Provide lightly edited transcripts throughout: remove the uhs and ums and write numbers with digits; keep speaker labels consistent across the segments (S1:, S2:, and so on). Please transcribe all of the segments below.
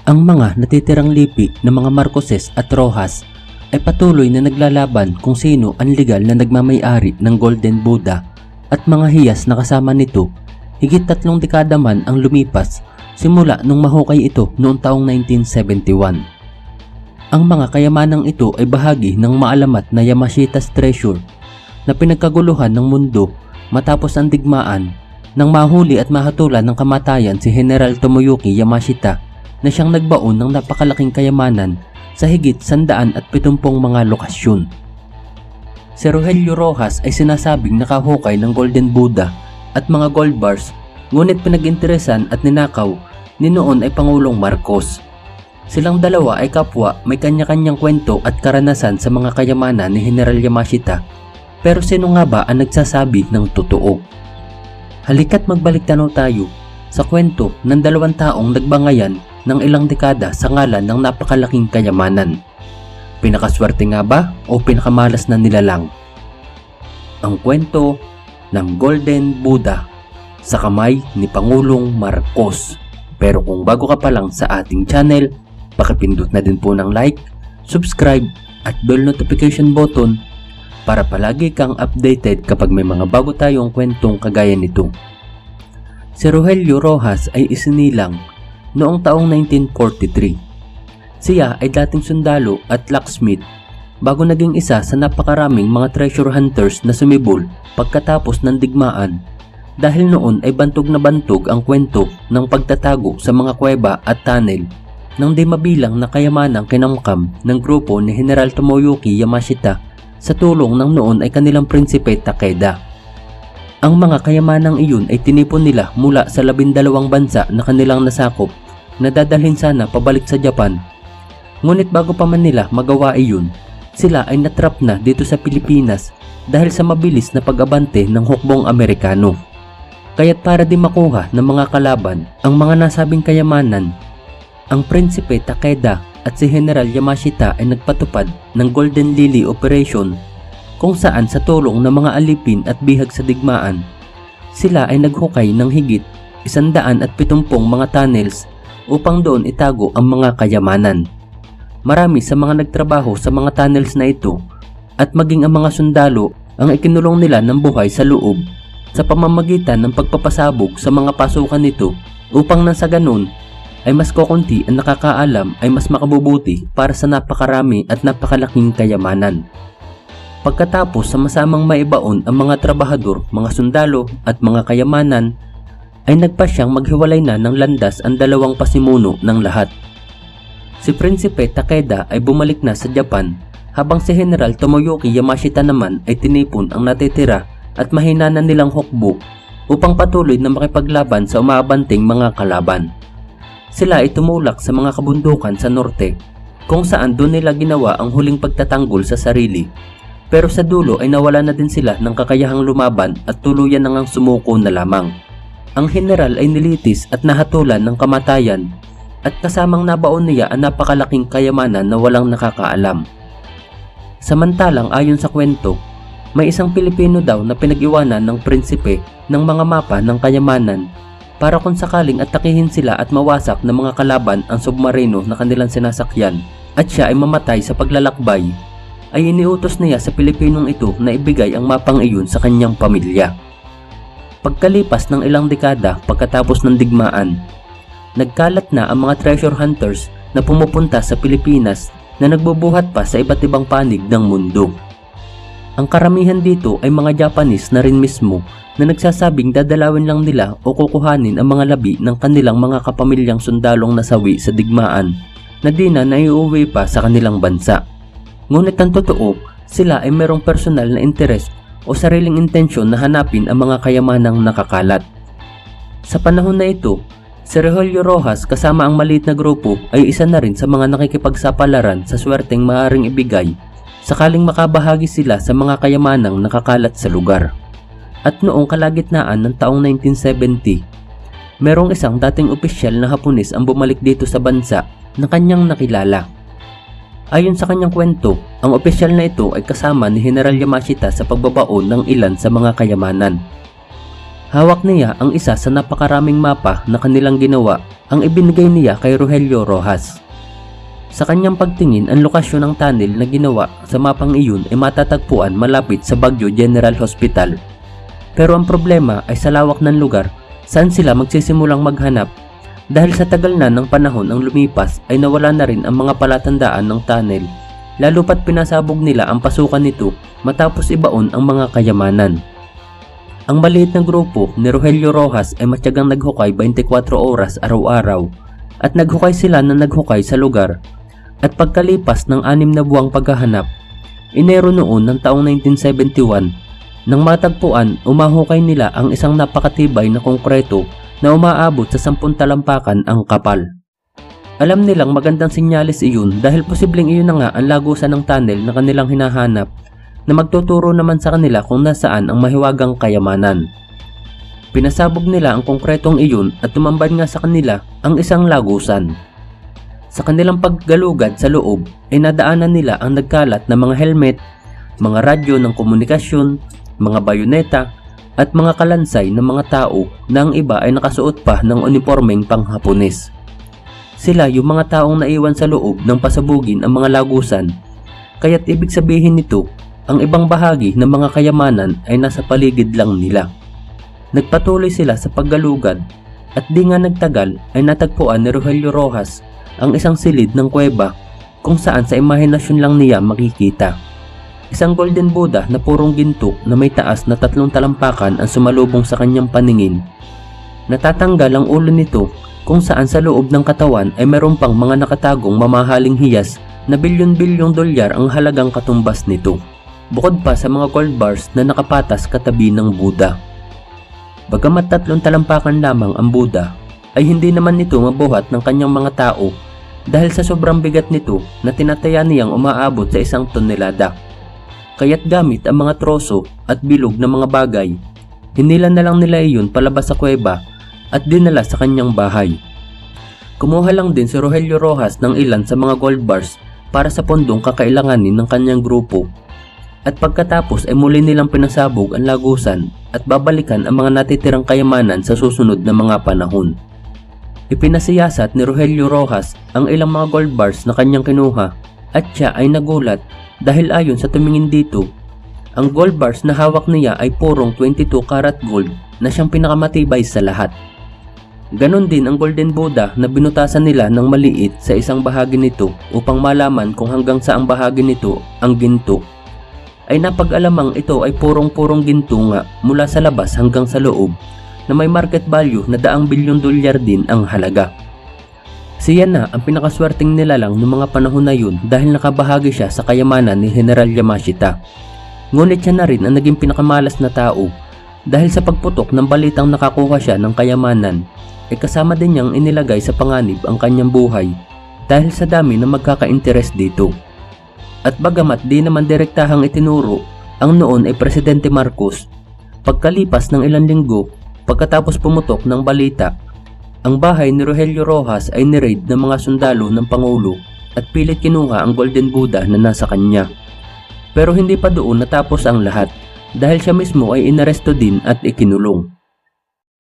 S1: Ang mga natitirang lipi ng mga Marcoses at Rojas ay patuloy na naglalaban kung sino ang legal na nagmamay-ari ng Golden Buddha at mga hiyas na kasama nito. Higit 3 dekada man ang lumipas simula nung mahukay ito noong taong 1971. Ang mga kayamanang ito ay bahagi ng maalamat na Yamashita's Treasure na pinagkaguluhan ng mundo matapos ang digmaan nang mahuli at mahatulan ng kamatayan si General Tomoyuki Yamashita na siyang nagbaon ng napakalaking kayamanan sa higit 170 mga lokasyon. Si Rogelio Rojas ay sinasabing nakahukay ng Golden Buddha at mga gold bars, ngunit pinag-interesan at ninakaw ni noon ay Pangulong Marcos. Silang dalawa ay kapwa, may kanya-kanyang kwento at karanasan sa mga kayamanan ni General Yamashita. Pero sino nga ba ang nagsasabi ng totoo? Halika't magbalik tanaw tayo sa kwento ng 2 taong nagbangayan ng ilang dekada sa ngalan ng napakalaking kayamanan. Pinakaswerte nga ba o pinakamalas na nilalang? Ang kwento ng Golden Buddha sa kamay ni Pangulong Marcos. Pero kung bago ka pa lang sa ating channel, pakipindot na din po ng like, subscribe at bell notification button para palagi kang updated kapag may mga bago tayong kwentong kagaya nito. Si Rogelio Rojas ay isinilang noong taong 1943. Siya ay dating sundalo at locksmith bago naging isa sa napakaraming mga treasure hunters na sumibol pagkatapos ng digmaan, dahil noon ay bantog na bantog ang kwento ng pagtatago sa mga kuweba at tunnel ng di mabilang na kayamanang kinamkam ng grupo ni General Tomoyuki Yamashita sa tulong ng noon ay kanilang prinsipe Takeda. Ang mga kayamanang iyon ay tinipon nila mula sa 12 bansa na kanilang nasakop na dadalhin sana pabalik sa Japan. Ngunit bago pa man nila magawa iyon, sila ay natrap na dito sa Pilipinas dahil sa mabilis na pag-abante ng hukbong Amerikano. Kaya't para di makuha ng mga kalaban ang mga nasabing kayamanan, ang prinsipe Takeda at si General Yamashita ay nagpatupad ng Golden Lily Operation, kung saan sa tulong ng mga alipin at bihag sa digmaan, sila ay naghukay ng higit 170 mga tunnels upang doon itago ang mga kayamanan. Marami sa mga nagtrabaho sa mga tunnels na ito at maging ang mga sundalo ang ikinulong nila ng buhay sa loob sa pamamagitan ng pagpapasabog sa mga pasukan nito, upang nang sa ganun ay mas kukunti ang nakakaalam ay mas makabubuti para sa napakarami at napakalaking kayamanan. Pagkatapos sa masamang maibaon ang mga trabahador, mga sundalo at mga kayamanan, ay nagpasyang maghiwalay na ng landas ang 2 pasimuno ng lahat. Si Prinsipe Takeda ay bumalik na sa Japan, habang si General Tomoyuki Yamashita naman ay tinipon ang natitira at mahina na nilang hukbo upang patuloy na makipaglaban sa umaabanting mga kalaban. Sila ay tumulak sa mga kabundukan sa norte, kung saan doon nila ginawa ang huling pagtatanggol sa sarili. Pero sa dulo ay nawala na din sila ng kakayahang lumaban at tuluyan na ngang sumuko na lamang. Ang general ay nilitis at nahatulan ng kamatayan, at kasamang nabaon niya ang napakalaking kayamanan na walang nakakaalam. Samantalang ayon sa kwento, may isang Pilipino daw na pinag-iwanan ng prinsipe ng mga mapa ng kayamanan para kung sakaling atakihin sila at mawasak ng mga kalaban ang submarino na kanilang sinasakyan at siya ay mamatay sa paglalakbay, ay iniutos niya sa Pilipinong ito na ibigay ang mapang iyon sa kanyang pamilya. Pagkalipas ng ilang dekada pagkatapos ng digmaan, nagkalat na ang mga treasure hunters na pumupunta sa Pilipinas na nagbubuhat pa sa iba't ibang panig ng mundo. Ang karamihan dito ay mga Japanese na rin mismo na nagsasabing dadalawin lang nila o kukuhanin ang mga labi ng kanilang mga kapamilyang sundalong nasawi sa digmaan na di na naiuwi pa sa kanilang bansa. Ngunit ang totoo, sila ay merong personal na interes o sariling intensyon na hanapin ang mga kayamanang nakakalat. Sa panahon na ito, si Rogelio Rojas kasama ang maliit na grupo ay isa na rin sa mga nakikipagsapalaran sa swerteng maaaring ibigay sakaling makabahagi sila sa mga kayamanang nakakalat sa lugar. At noong kalagitnaan ng taong 1970, merong isang dating opisyal na Hapones ang bumalik dito sa bansa na kanyang nakilala. Ayon sa kanyang kwento, ang opisyal na ito ay kasama ni General Yamashita sa pagbabaon ng ilan sa mga kayamanan. Hawak niya ang isa sa napakaraming mapa na kanilang ginawa ang ibinigay niya kay Rogelio Rojas. Sa kanyang pagtingin, ang lokasyon ng tunnel na ginawa sa mapang iyon ay matatagpuan malapit sa Baguio General Hospital. Pero ang problema ay sa lawak ng lugar saan sila magsisimulang maghanap dahil sa tagal na ng panahon ang lumipas ay nawala na rin ang mga palatandaan ng tunnel, lalo pat pinasabog nila ang pasukan nito matapos ibaon ang mga kayamanan. Ang maliit na grupo ni Rogelio Rojas ay matyagang naghukay 24 oras araw-araw at naghukay sila na naghukay sa lugar. At pagkalipas ng 6 na buwang paghahanap, Enero noon ng taong 1971, nang matagpuan, umahukay nila ang isang napakatibay na konkreto na umaabot sa 10 talampakan ang kapal. Alam nilang magandang sinyalis iyon dahil posibleng iyon na nga ang lagusan ng tunnel na kanilang hinahanap na magtuturo naman sa kanila kung nasaan ang mahiwagang kayamanan. Pinasabog nila ang konkretong iyon at tumambad nga sa kanila ang isang lagusan. Sa kanilang paggalugad sa loob ay nadaanan nila ang nagkalat na mga helmet, mga radyo ng komunikasyon, mga bayoneta at mga kalansay ng mga tao na ang iba ay nakasuot pa ng unipormeng pang-Hapones. Sila yung mga taong naiwan sa loob ng pasabugin ang mga lagusan, kaya't ibig sabihin nito ang ibang bahagi ng mga kayamanan ay nasa paligid lang nila. Nagpatuloy sila sa paggalugad at di nga nagtagal ay natagpuan ni Rogelio Rojas ang isang silid ng kuweba kung saan sa imahinasyon lang niya makikita. Isang golden Buddha na purong ginto na may taas na 3 talampakan ang sumalubong sa kanyang paningin. Natatanggal ang ulo nito kung saan sa loob ng katawan ay meron pang mga nakatagong mamahaling hiyas na bilyon-bilyong dolyar ang halagang katumbas nito. Bukod pa sa mga gold bars na nakapatas katabi ng Buddha. Bagamat 3 talampakan lamang ang Buddha, ay hindi naman nito mabuhat ng kanyang mga tao dahil sa sobrang bigat nito na tinataya niyang umaabot sa 1 tonelada. Kaya't gamit ang mga troso at bilog na mga bagay, hinilan na lang nila iyon palabas sa kuweba at dinala sa kanyang bahay. Kumuha lang din si Rogelio Rojas ng ilan sa mga gold bars para sa pondong kakailanganin ng kanyang grupo. At pagkatapos ay muli nilang pinasabog ang lagusan at babalikan ang mga natitirang kayamanan sa susunod na mga panahon. Ipinasiyasat ni Rogelio Rojas ang ilang mga gold bars na kanyang kinuha at siya ay nagulat dahil ayon sa tumingin dito, ang gold bars na hawak niya ay purong 22 karat gold na siyang pinakamatibay sa lahat. Ganon din ang golden Buddha na binutasan nila ng maliit sa isang bahagi nito upang malaman kung hanggang saang bahagi nito ang ginto. Ay napag-alamang ito ay purong-purong ginto nga mula sa labas hanggang sa loob na may market value na 100 bilyon dolyar din ang halaga. Siya na ang pinakaswerteng nilalang ng mga panahon na yun dahil nakabahagi siya sa kayamanan ni General Yamashita. Ngunit siya na rin ang naging pinakamalas na tao dahil sa pagputok ng balitang nakakuha siya ng kayamanan ay kasama din niyang inilagay sa panganib ang kanyang buhay dahil sa dami na magkaka-interes dito. At bagamat di naman direktahang itinuro ang noon ay Presidente Marcos, pagkalipas ng ilang linggo pagkatapos pumutok ng balita, ang bahay ni Rogelio Rojas ay ni-raid ng mga sundalo ng Pangulo at pilit kinuha ang golden Buddha na nasa kanya. Pero hindi pa doon natapos ang lahat dahil siya mismo ay inaresto din at ikinulong.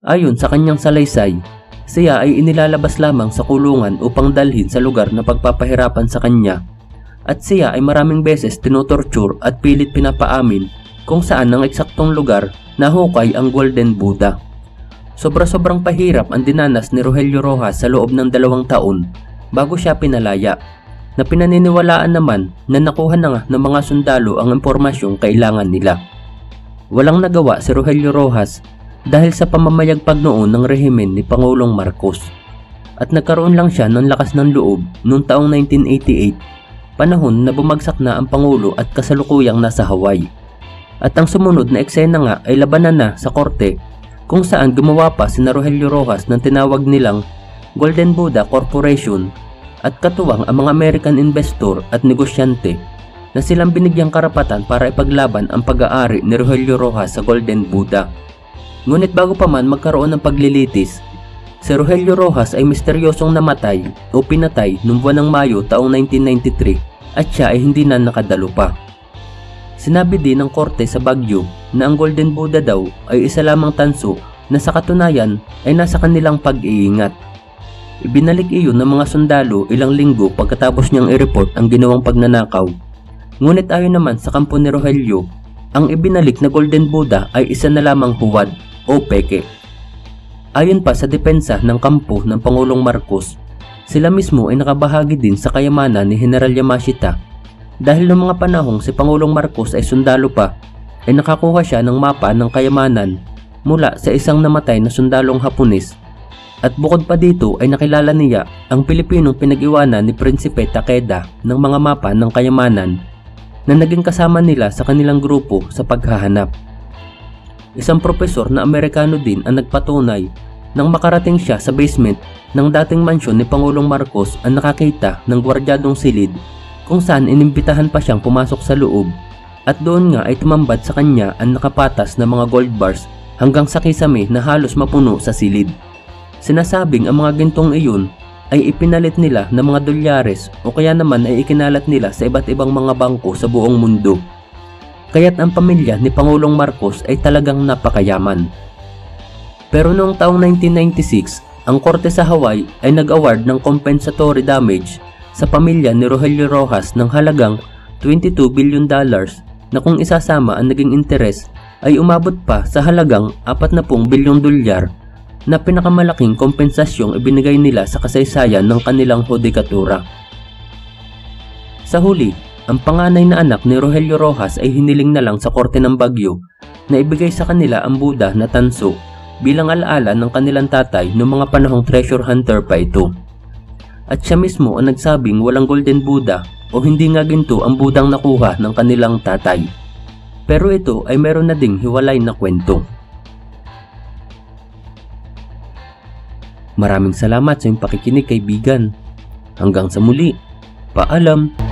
S1: Ayon sa kanyang salaysay, siya ay inilalabas lamang sa kulungan upang dalhin sa lugar na pagpapahirapan sa kanya at siya ay maraming beses tinotorture at pilit pinapaamin kung saan ang eksaktong lugar na hukay ang golden Buddha. Sobra-sobrang pahirap ang dinanas ni Rogelio Rojas sa loob ng 2 taon bago siya pinalaya, na pinaniniwalaan naman na nakuha na nga ng mga sundalo ang impormasyong kailangan nila. Walang nagawa si Rogelio Rojas dahil sa pamamayagpag noon ng rehimen ni Pangulong Marcos at nagkaroon lang siya ng lakas ng loob noong taong 1988, panahon na bumagsak na ang Pangulo at kasalukuyang nasa Hawaii. At ang sumunod na eksena nga ay labanan na sa korte kung saan gumawa pa si Rogelio Rojas ng tinawag nilang Golden Buddha Corporation at katuwang ang mga American investor at negosyante na silang binigyang karapatan para ipaglaban ang pag-aari ni Rogelio Rojas sa Golden Buddha. Ngunit bago pa man magkaroon ng paglilitis, si Rogelio Rojas ay misteryosong namatay o pinatay noong buwan ng Mayo taong 1993 at siya ay hindi na nakadalo pa. Sinabi din ng korte sa Baguio na ang Golden Buddha daw ay isa lamang tanso na sa katunayan ay nasa kanilang pag-iingat. Ibinalik iyon ng mga sundalo ilang linggo pagkatapos niyang i-report ang ginawang pagnanakaw. Ngunit ayon naman sa kampo ni Rogelio, ang ibinalik na Golden Buddha ay isa na lamang huwad o peke. Ayon pa sa depensa ng kampo ng Pangulong Marcos, sila mismo ay nakabahagi din sa kayamanan ni General Yamashita dahil noong mga panahong si Pangulong Marcos ay sundalo pa, ay nakakuha siya ng mapa ng kayamanan mula sa isang namatay na sundalong Hapones. At bukod pa dito ay nakilala niya ang Pilipinong pinag-iwanan ni Prinsipe Takeda ng mga mapa ng kayamanan na naging kasama nila sa kanilang grupo sa paghahanap. Isang propesor na Amerikano din ang nagpatunay nang makarating siya sa basement ng dating mansyon ni Pangulong Marcos ang nakakita ng gwardyadong silid kung saan inimbitahan pa siyang pumasok sa loob at doon nga ay tumambad sa kanya ang nakapatas na mga gold bars hanggang sa kisame na halos mapuno sa silid. Sinasabing ang mga gintong iyon ay ipinalit nila ng mga dolyares o kaya naman ay ikinalat nila sa iba't ibang mga bangko sa buong mundo. Kaya't ang pamilya ni Pangulong Marcos ay talagang napakayaman. Pero noong taong 1996, ang korte sa Hawaii ay nag-award ng compensatory damage sa pamilya ni Rogelio Roxas ng halagang $22 billion na kung isasama ang naging interes ay umabot pa sa halagang $40 bilyong na pinakamalaking kompensasyong ibinigay nila sa kasaysayan ng kanilang hudikatura. Sa huli, ang panganay na anak ni Rogelio Roxas ay hiniling na lang sa korte ng Baguio na ibigay sa kanila ang Buddha na tanso bilang alaala ng kanilang tatay noong mga panahong treasure hunter pa ito. At siya mismo ang nagsabing walang Golden Buddha o hindi nga ginto ang Budang nakuha ng kanilang tatay. Pero ito ay meron na ding hiwalay na kwento. Maraming salamat sa iyong pakikinig, kaibigan. Hanggang sa muli. Paalam!